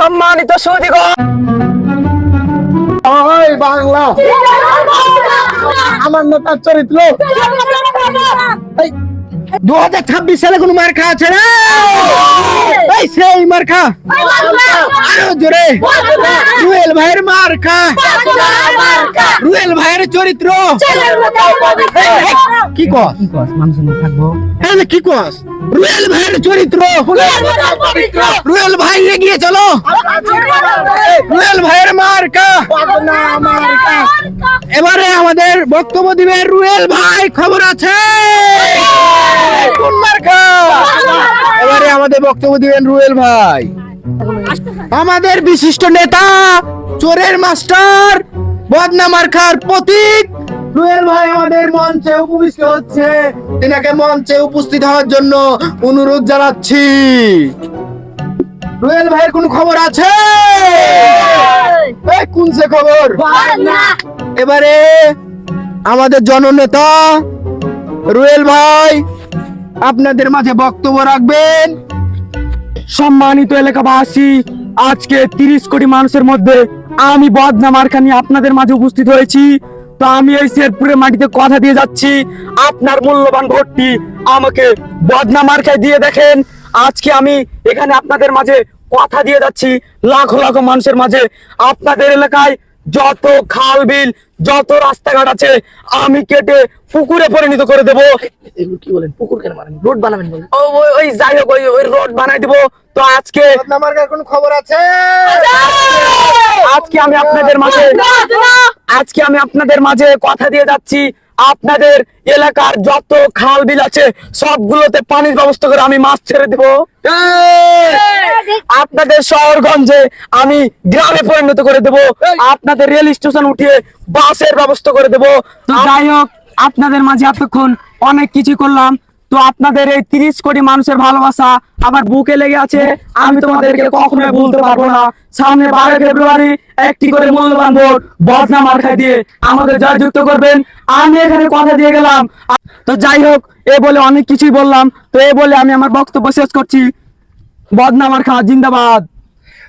সম্মানিত সুধীগণ, ওই বাংলা আমার নেতার চরিত্র 2026 সালে কোন মার্কা আছে রে? এই সেই মার্কা, আরো জোরে, রুয়েল ভাইয়ের মার্কা, রুয়েল ভাইয়ের চরিত্র। কি কস থাকবো কি কস? রুয়েল ভাইয়ের চরিত্র, রুয়েল ভাই এগিয়ে চলো, রুয়েল ভাইয়ের মার্কা। এবারে আমাদের বক্তব্য দিবে রুয়েল ভাই। খবর আছে কোন মার্কা? এবারে আমাদের বক্তব্য দিবেন রুয়েল ভাই, আমাদের বিশিষ্ট নেতা, চোরের মাস্টার, বদনা মার্কার প্রতীক রুয়েল ভাই আমাদের মঞ্চে উপবিষ্ট হচ্ছে। তিনাকে মঞ্চে উপস্থিত হওয়ার জন্য অনুরোধ জানাচ্ছি। রুয়েল ভাইয়ের কোন খবর আছে? কোন সে খবর? এবারে আমাদের জননেতা রুয়েল ভাই আপনাদের মাঝে বক্তব্য রাখবেন। সম্মানিত এলাকাবাসী, আজকে 30 কোটি মানুষের মধ্যে আমি বদনা মার্কা নিয়ে আপনাদের মাঝে উপস্থিত হয়েছি। তো আমি এই শেরপুরের মাটিতে কথা দিয়ে যাচ্ছি, আপনার মূল্যবান ভোটটি আমাকে বদনা মার্কায় দিয়ে দেখেন। আজকে আমি এখানে আপনাদের মাঝে কথা দিয়ে যাচ্ছি, লাখো লাখো মানুষের মাঝে। আপনাদের এলাকায় যত খাল বিল, যত রাস্তাঘাট আছে আমি কেটে পুকুরে পরিণত করে দেবো। কি বলেন? পুকুর কেন মারেন? রোড বানাবেন বলেন। ওই যাই হোক, ওই রোড বানাই দিব। তো আজকে বদনা মার্কার কোন খবর আছে? আজকে আমি আপনাদের মাঝে কথা দিয়ে যাচ্ছি, আপনাদের এলাকার যত খাল বিল আছে সবগুলোতে পানির ব্যবস্থা করে আমি মাছ ছেড়ে দিব। আপনাদের শহরগঞ্জে আমি গ্রামে পরিণত করে দেব। আপনাদের রেল স্টেশন উঠিয়ে বাসের ব্যবস্থা করে দেব। তো যাই হোক, আপনাদের মাঝে এতক্ষণ অনেক কিছু করলাম। তো আপনাদের এই 30 কোটি মানুষের ভালোবাসা আমার বুকে লেগে আছে, আমি তোমাদেরকে কখনোই ভুলতে পারবো না। সামনে 12 ফেব্রুয়ারি একটি করে মূল্যবান ভোট বদনা মার্কায় দিয়ে আমাদের জয়যুক্ত করবেন। আমি এখানে কথা দিয়ে গেলাম। তো যাই হোক, এ বলে অনেক কিছুই বললাম। তো এ বলে আমি আমার বক্তব্য শেষ করছি। বদনা মার্কা জিন্দাবাদ।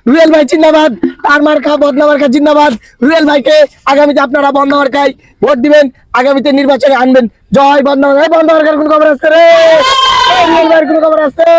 রুয়েল ভাই জিন্দাবাদ, তার মার্কা বদনা মার্কা জিন্দাবাদ। রুয়েল ভাইকে আগামীতে আপনারা বদনা মার্কায় ভোট দিবেন, আগামীতে নির্বাচনে আনবেন। জয় বদনা মার্কা। বদনা মার্কার কোন খবর আছে রে? রুয়েল ভাইয়ের কোন খবর আছে?